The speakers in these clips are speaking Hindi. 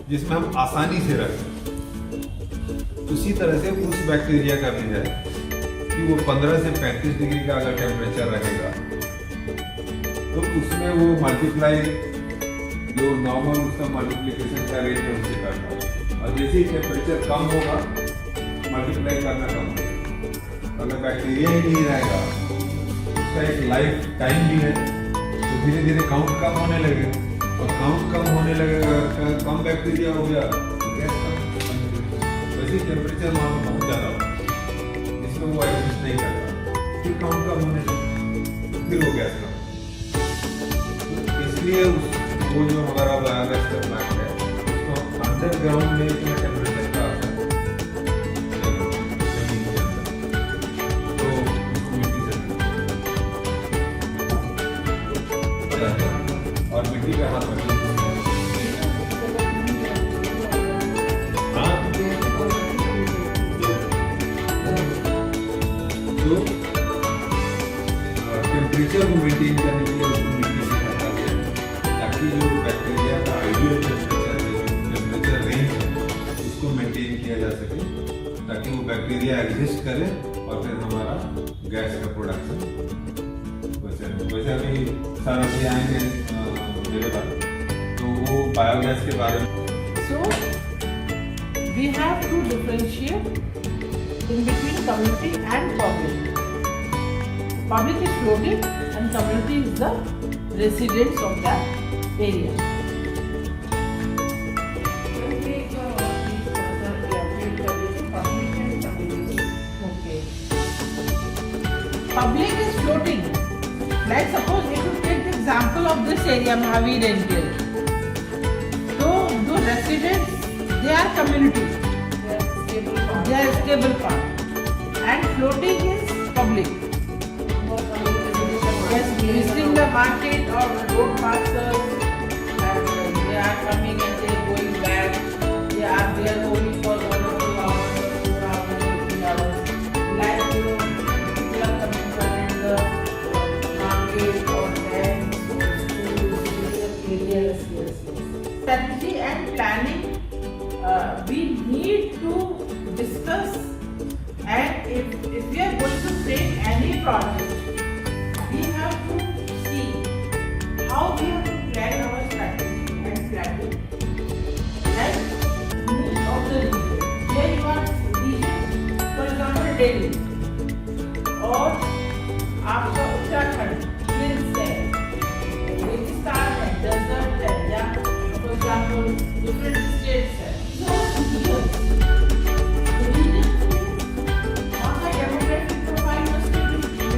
जिसमें हम आसानी से रख सकते। उसी तरह से उस बैक्टीरिया का भी है कि वो 15 से 35 डिग्री का अगर टेम्परेचर रहेगा तो उसमें वो मल्टीप्लाई जो नॉर्मल उसका मल्टीप्लिकेशन का रेट है उससे करना, और जैसे ही टेम्परेचर कम होगा मल्टीप्लाई करना कम होगा। अगर बैक्टीरिया ही नहीं रहेगा, उसका एक लाइफ टाइम भी है, तो धीरे धीरे काउंट कम होने लगे, और काउंट कम होने लगेगा, कम बैक्टीरिया हो गया तो गैस कम, वैसे टेम्परेचर वहाँ बहुत ज़्यादा होगा जिसमें वो एग्जिस्ट नहीं करता, फिर काउंट कम होने लगे, फिर वो गैस कम। इसलिए वो जो हमारा बायोगैस का प्लांट है उसको अंडरग्राउंड में इतना टेम्परेचर का असर जमीन के अंदर, तो उसको मिट्टी से और मिट्टी पे हाथ रखना। हाँ, तो टेम्परेचर को मेंटेन करने के लिए उसको मिट्टी से ढका गया ताकि जो बैक्टीरिया का आइडियल टेम्परेचर रेंज है उसको मेंटेन किया जा सके, ताकि वो बैक्टीरिया एग्जिस्ट करे और फिर हमारा गैस का प्रोडक्शन वैसे अभी सर अभी आएंगे मेरे पास, तो वो बायोगैस के बारे में। So we have to differentiate in between community and public. Public is floating and community is the residents of that area. Okay. Public is floating. Like suppose if you take the example of this area, Mahavir Enclave. So those residents, they are community. They are stable part. And floating is public. Yes, visiting the market or road passers, and they are coming and they are going back. They are there only for 1 or 2 hours, or 4 hours, or 3 hours. Like people are coming to attend the market or banks or schools, areas. Strategy and planning, we need to discuss, and if we are going to take any project, we have to see how we have to plan our strategy and planning. Like need of the region. Here you are region, for example Delhi, or आपका उत्तराखंड, hills है, रेगिस्तान है, desert है, या for example different states है. So regions. The regions means वहाँ का demographic profile must be different.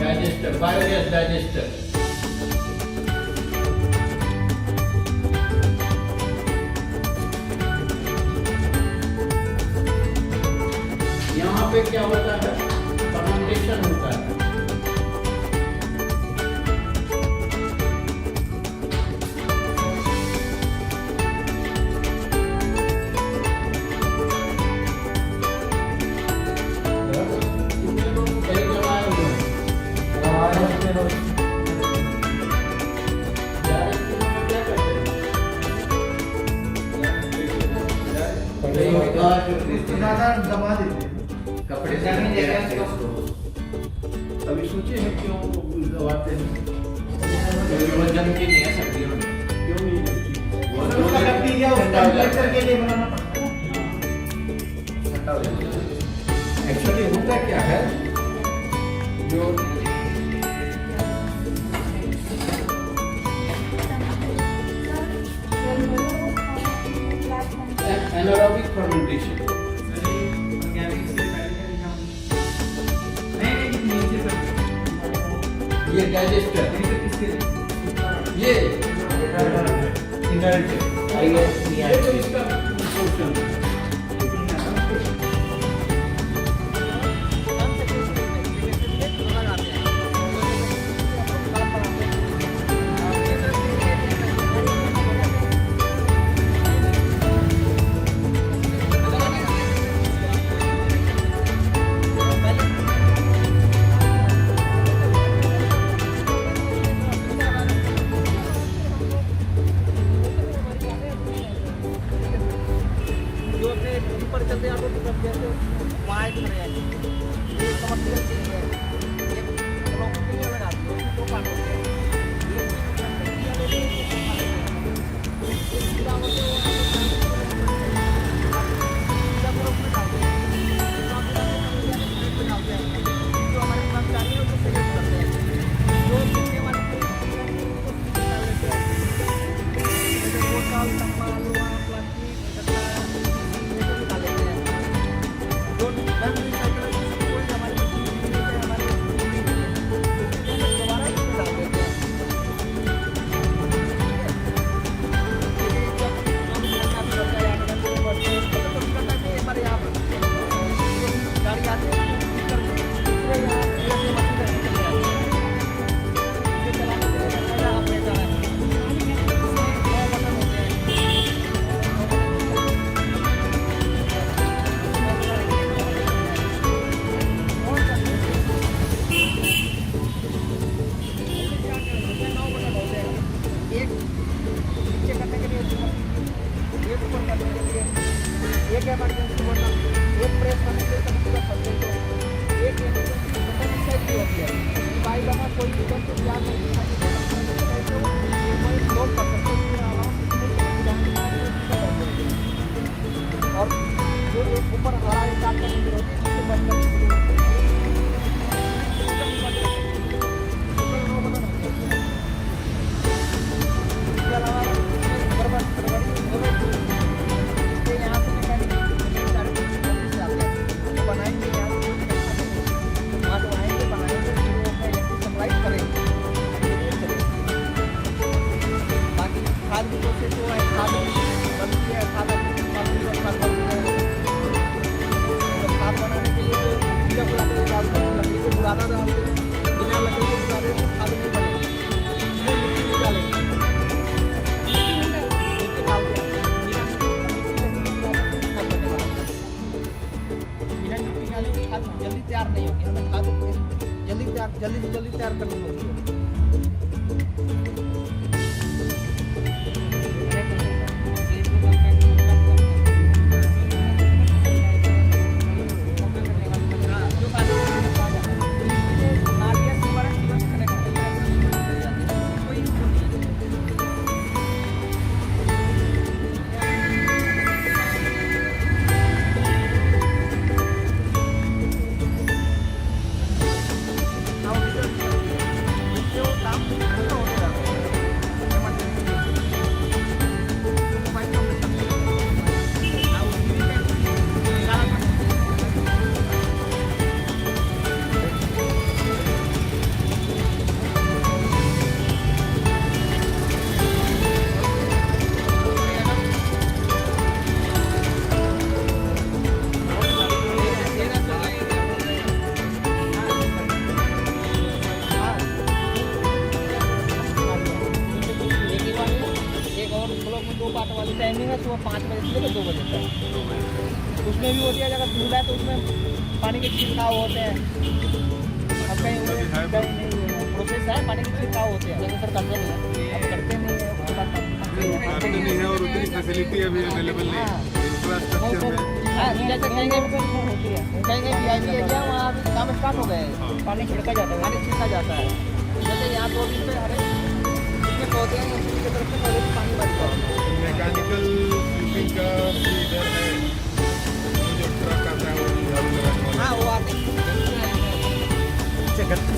Digester, biogas digester. यहाँ पे क्या होता है? फर्मेंटेशन होता है। दबा देते कपड़े से अभी सोचे हैं क्यों दबाते हैं? वजन की नहीं है सर्दियों में। क्यों नहीं उसका बैक्टीरिया उस टेम्परेचर के लिए बनाना पड़ता है। एक्चुअली होता क्या है, जो एनारोबिक फर्मेंटेशन, ये डाइजेस्टर, ये जल्दी तैयार करनी होती है। टाइमिंग है सुबह 5 बजे से लेकर 2 बजे तक। उसमें भी होती है अगर धूल है तो उसमें पानी के छिड़काव होते हैं। अब कहीं प्रोसेस है, पानी के छिड़काव होते हैं, जैसे सर करते नहीं है, अब करते नहीं है और उतनी फैसिलिटी अभी अवेलेबल नहीं है इंफ्रास्ट्रक्चर में। जैसे कहीं VIP एरिया वहाँ अभी काम स्टार्ट हो गए हैं, पानी छिड़का जाता है, पानी छिड़का जाता है। जैसे यहाँ 2 दिन पे हर होते हैं उसी की तरफ से पहले भी पानी बचता है। मैकेनिकल स्वीपिंग का भी इधर है, वो जो ट्रक आता है वो झाड़ू लगाने वाला। हाँ वो आते हैं। अच्छा गट्टी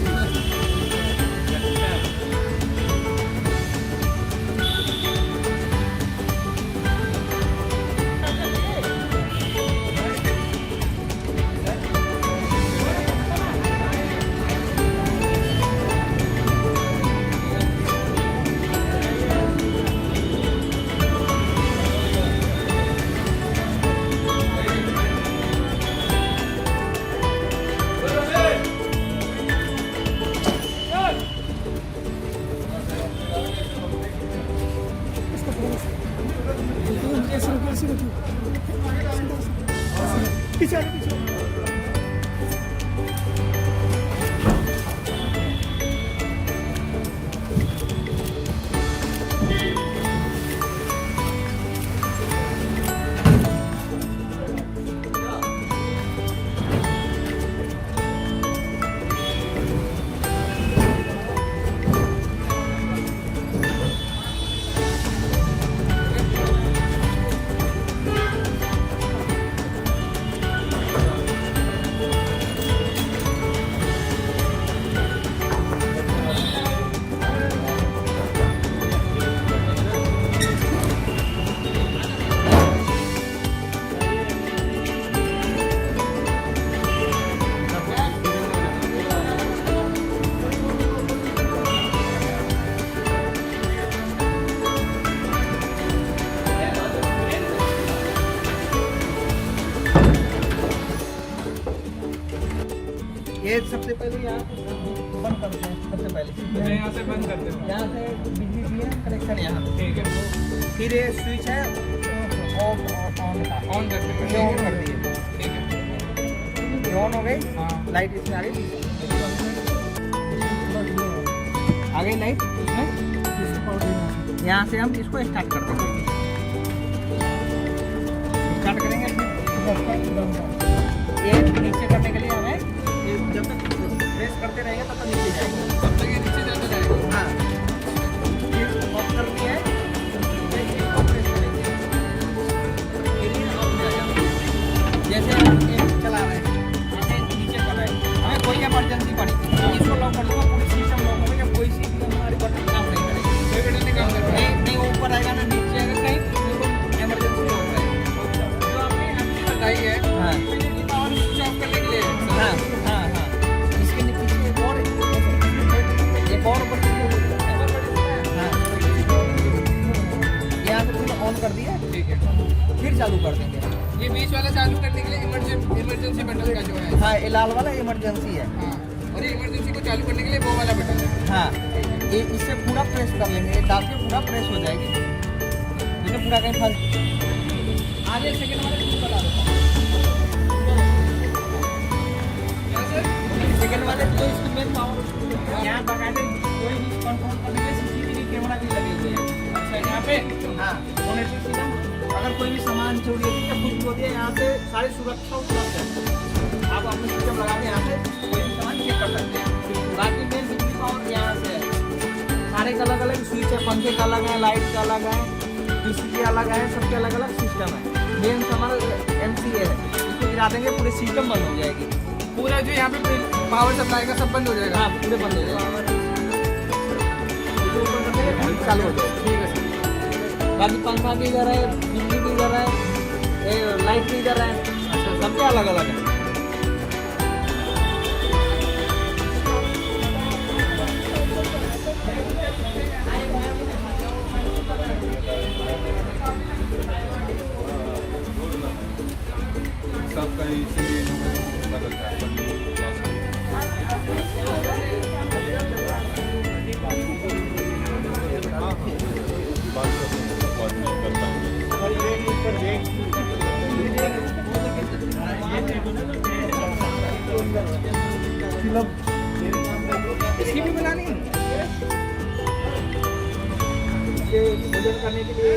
ये सबसे पहले यहाँ बंद करते हैं। सबसे पहले यहाँ से बंद करते हो। यहाँ से बिजली दिए कनेक्शन यहाँ, ठीक है, फिर ये स्विच है ऑन का, ऑन करते हैं। ये ऑन कर दिए, ठीक है, ये ऑन हो गई। हाँ, लाइट इसमें आ गई, आ गई लाइट इसमें। यहाँ से हम इसको स्टार्ट कर देंगे। स्टार्ट करेंगे ये नीचे करने के लिए हमें ये जब तक प्रेस करते रहेंगे तब तक नीचे जाएगा। तब तक ये नीचे जाता जाएगा। हाँ, ये ऑफ कर दिया है, ये ऑफ प्रेस करेंगे, फिर ये ऑफ में आ जाएगा। जैसे हम ये चला रहे हैं, ऐसे नीचे कर रहे हैं, हमें कोई इमरजेंसी पड़ी, इसको लॉक कर दूंगा, पूरी सिस्टम लॉक होगा, कोई सी भी हमारी बटन काम नहीं करेगी। कोई बटन नहीं काम कर रहा है। नहीं ऊपर आएगा ना नीचे आएगा, कहीं इमरजेंसी होता है। जो आपने आपने बताई है, हाँ बिजली पावर स्विच ऑफ करने के लिए है। हाँ हाँ हाँ, इसके पीछे एक और बटन हाँ, यहाँ से फिर ऑन कर दिया, ठीक है, फिर चालू कर देंगे। ये बीच वाला चालू करने के लिए इमरजेंसी बटन का जो है। हाँ, ये लाल वाला इमरजेंसी है। हाँ, और ये इमरजेंसी को चालू करने के लिए वो वाला बटन है। हाँ, ये इससे पूरा प्रेस कर लेंगे, ये दाब के पूरा प्रेस हो जाएगी, जैसे पूरा कहीं फंस। आगे सेकंड वाले स्विच बता दो। सेकंड वाले जो इसकी मेन पावर यहाँ बकायदे कोई भी कंट्रोल करने के लिए सीसीटीवी कैमरा भी लगे हुए हैं। अच्छा, यहाँ पे हाँ, मॉनिटरिंग सिस्टम, अगर कोई भी सामान चोरी होती है, कुछ भी होती है, यहाँ से सारी सुरक्षा उपलब्ध है। आप अपने सिस्टम लगा के यहाँ से कोई भी सामान चेक कर सकते हैं। बाकी मेन बिजली पावर यहाँ से है, सारे का अलग अलग स्विच है, पंखे का अलग है, लाइट का अलग है, पीसी के अलग है, सबके अलग अलग सिस्टम है। मेन हमारा MCA है, इसको गिरा देंगे पूरी सिस्टम बंद हो जाएगी। पूरा जो यहाँ पे पावर सप्लाई का सब बंद हो जाएगा। हाँ, पूरे बंद हो जाएगा, चालू हो जाएगा। ठीक है सर। बाकी पंखा भी इधर है, बिजली भी इधर है, ये लाइट भी इधर है, सबके अलग अलग है। सबका इसीलिए बदलता है। इसकी भी बनानी है, ये भोजन करने के लिए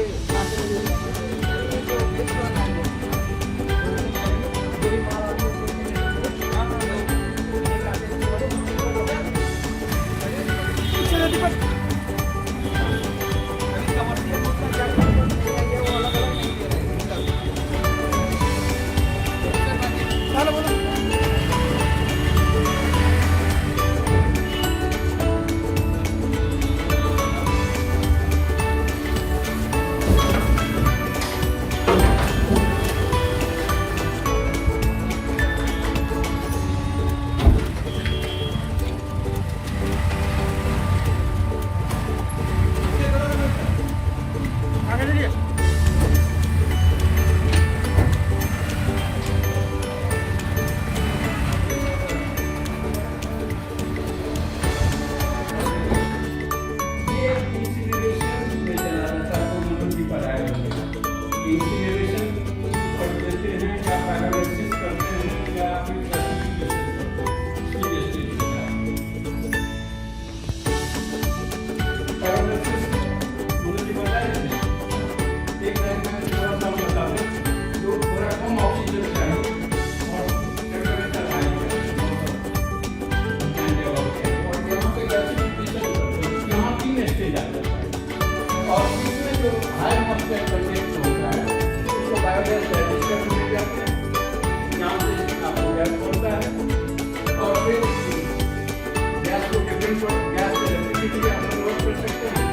डिपेंड्स ऑन गैस इलेक्ट्रिसिटी आप नोट कर सकते हैं।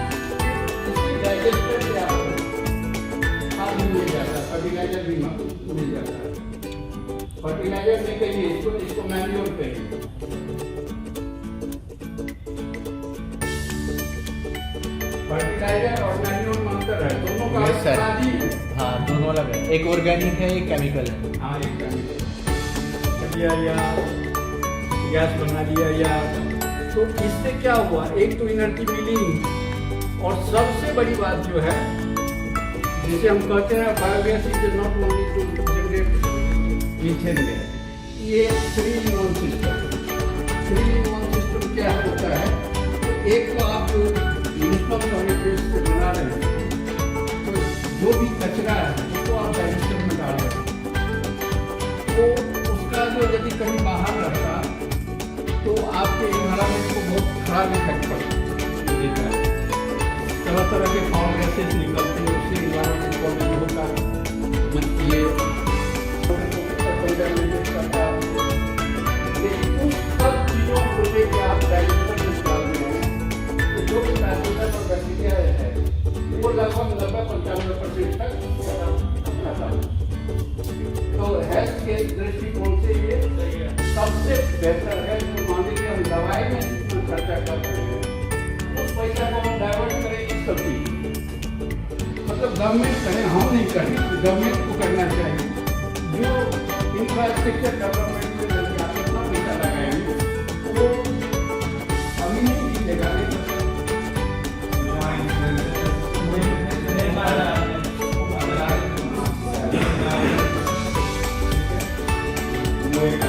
इसकी डाइजेस्टर से आप खाद मिल जाता है, फर्टिलाइजर भी मिल जाता है। फर्टिलाइजर नहीं कहिए इसको मैन्योर कहिए। फर्टिलाइजर और मैन्योर में अंतर है, दोनों का Yes, sir. खाद ही हाँ दोनों अलग है, एक ऑर्गेनिक है एक केमिकल है। हाँ एक दिया या गैस बना दिया या तो इससे क्या हुआ, एक तो एनर्जी मिली और सबसे बड़ी बात जो है जिसे हम कहते हैं biogas is not only to generate methane gas, ये 3-in-1 सिस्टम। 3-in-1 सिस्टम क्या होता है, एक तो आप जो म्यूनिसिपल सॉलिड वेस्ट से बना रहे हैं तो जो भी कचरा है उसको आप डाइजेस्टर में डाल रहे हैं, तो उसका जो यदि कहीं बाहर रहता तो आपके इन्वायरमेंट को बहुत खराब इफेक्ट पड़ता है। तरह तरह के फाउल गैसेस निकलते हैं, उससे इन्वायरमेंट को भी होता है, ये कंटामिनेट करता है। लेकिन उस सब चीज़ों को लेकर आप डाइजेस्टर में डाल रहे हैं तो जो भी नाइट्रोजन और बैक्टीरिया है वो लगभग 90-95% तक खत्म। तो हेल्थ के दृष्टिकोण से ये सबसे बेहतर है। जो मान लीजिए हम दवाई में जितना खर्चा कर रहे हैं उस पैसा को हम डाइवर्ट करें इस सब चीज, मतलब गवर्नमेंट करें, हम नहीं करें, गवर्नमेंट को करना चाहिए। जो इंफ्रास्ट्रक्चर डेवलपमेंट में जल्दी आप इतना पैसा लगाएंगे वो अभी नहीं दिखेगा। वो एक